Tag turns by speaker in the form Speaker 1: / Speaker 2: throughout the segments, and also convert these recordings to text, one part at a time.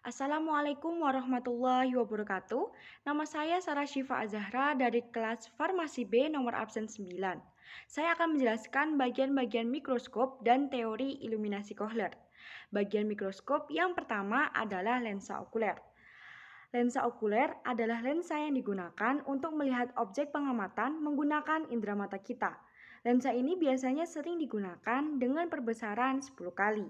Speaker 1: Assalamualaikum warahmatullahi wabarakatuh. Nama saya Sarah Syifa Azahra dari kelas Farmasi B nomor absen 9. Saya akan menjelaskan bagian-bagian mikroskop dan teori iluminasi Kohler. Bagian mikroskop yang pertama adalah lensa okuler. Lensa okuler adalah lensa yang digunakan untuk melihat objek pengamatan menggunakan indera mata kita. Lensa ini biasanya sering digunakan dengan perbesaran 10 kali.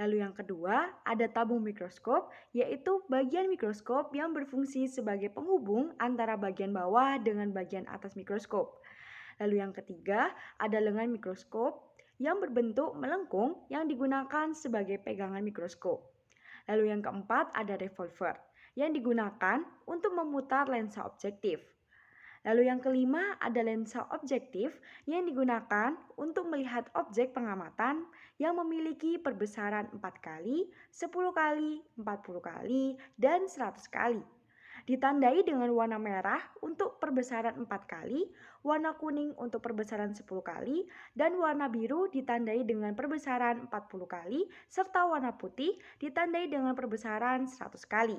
Speaker 1: Lalu yang kedua, ada tabung mikroskop, yaitu bagian mikroskop yang berfungsi sebagai penghubung antara bagian bawah dengan bagian atas mikroskop. Lalu yang ketiga, ada lengan mikroskop yang berbentuk melengkung yang digunakan sebagai pegangan mikroskop. Lalu yang keempat, ada revolver yang digunakan untuk memutar lensa objektif. Lalu yang kelima ada lensa objektif yang digunakan untuk melihat objek pengamatan yang memiliki perbesaran 4 kali, 10 kali, 40 kali, dan 100 kali. Ditandai dengan warna merah untuk perbesaran 4 kali, warna kuning untuk perbesaran 10 kali, dan warna biru ditandai dengan perbesaran 40 kali, serta warna putih ditandai dengan perbesaran 100 kali.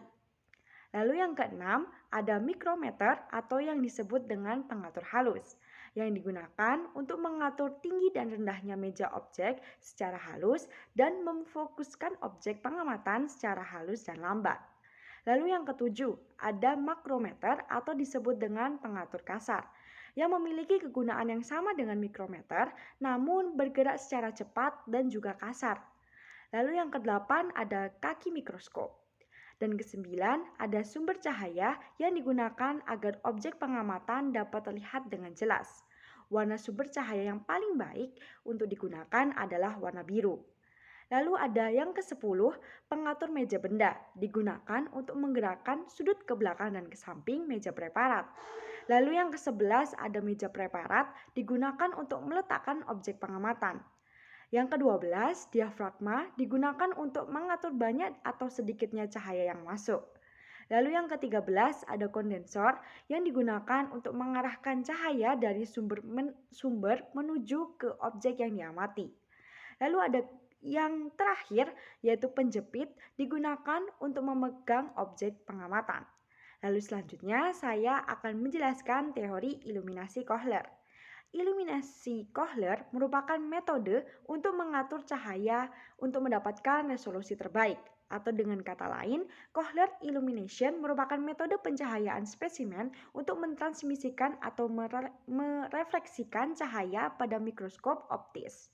Speaker 1: Lalu yang keenam, ada mikrometer atau yang disebut dengan pengatur halus, yang digunakan untuk mengatur tinggi dan rendahnya meja objek secara halus dan memfokuskan objek pengamatan secara halus dan lambat. Lalu yang ketujuh, ada makrometer atau disebut dengan pengatur kasar, yang memiliki kegunaan yang sama dengan mikrometer, namun bergerak secara cepat dan juga kasar. Lalu yang kedelapan ada kaki mikroskop. Dan kesembilan, ada sumber cahaya yang digunakan agar objek pengamatan dapat terlihat dengan jelas. Warna sumber cahaya yang paling baik untuk digunakan adalah warna biru. Lalu ada yang ke-10, pengatur meja benda, digunakan untuk menggerakkan sudut ke belakang dan ke samping meja preparat. Lalu yang ke-11 ada meja preparat, digunakan untuk meletakkan objek pengamatan. Yang ke-12, diafragma digunakan untuk mengatur banyak atau sedikitnya cahaya yang masuk. Lalu yang ke-13 ada kondensor yang digunakan untuk mengarahkan cahaya dari sumber menuju ke objek yang diamati. Lalu ada yang terakhir yaitu penjepit digunakan untuk memegang objek pengamatan. Lalu selanjutnya saya akan menjelaskan teori iluminasi Kohler. Iluminasi Kohler merupakan metode untuk mengatur cahaya untuk mendapatkan resolusi terbaik. Atau dengan kata lain, Kohler illumination merupakan metode pencahayaan spesimen untuk mentransmisikan atau merefleksikan cahaya pada mikroskop optis.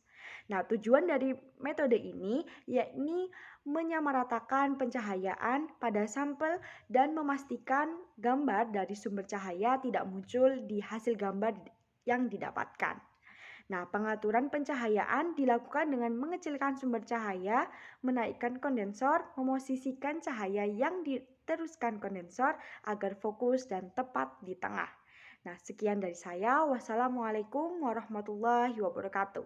Speaker 1: Nah, tujuan dari metode ini yakni menyamaratakan pencahayaan pada sampel dan memastikan gambar dari sumber cahaya tidak muncul di hasil gambar yang didapatkan. Nah, pengaturan pencahayaan dilakukan dengan mengecilkan sumber cahaya, menaikkan kondensor, memosisikan cahaya yang diteruskan kondensor agar fokus dan tepat di tengah. Nah, sekian dari saya. Wassalamualaikum warahmatullahi wabarakatuh.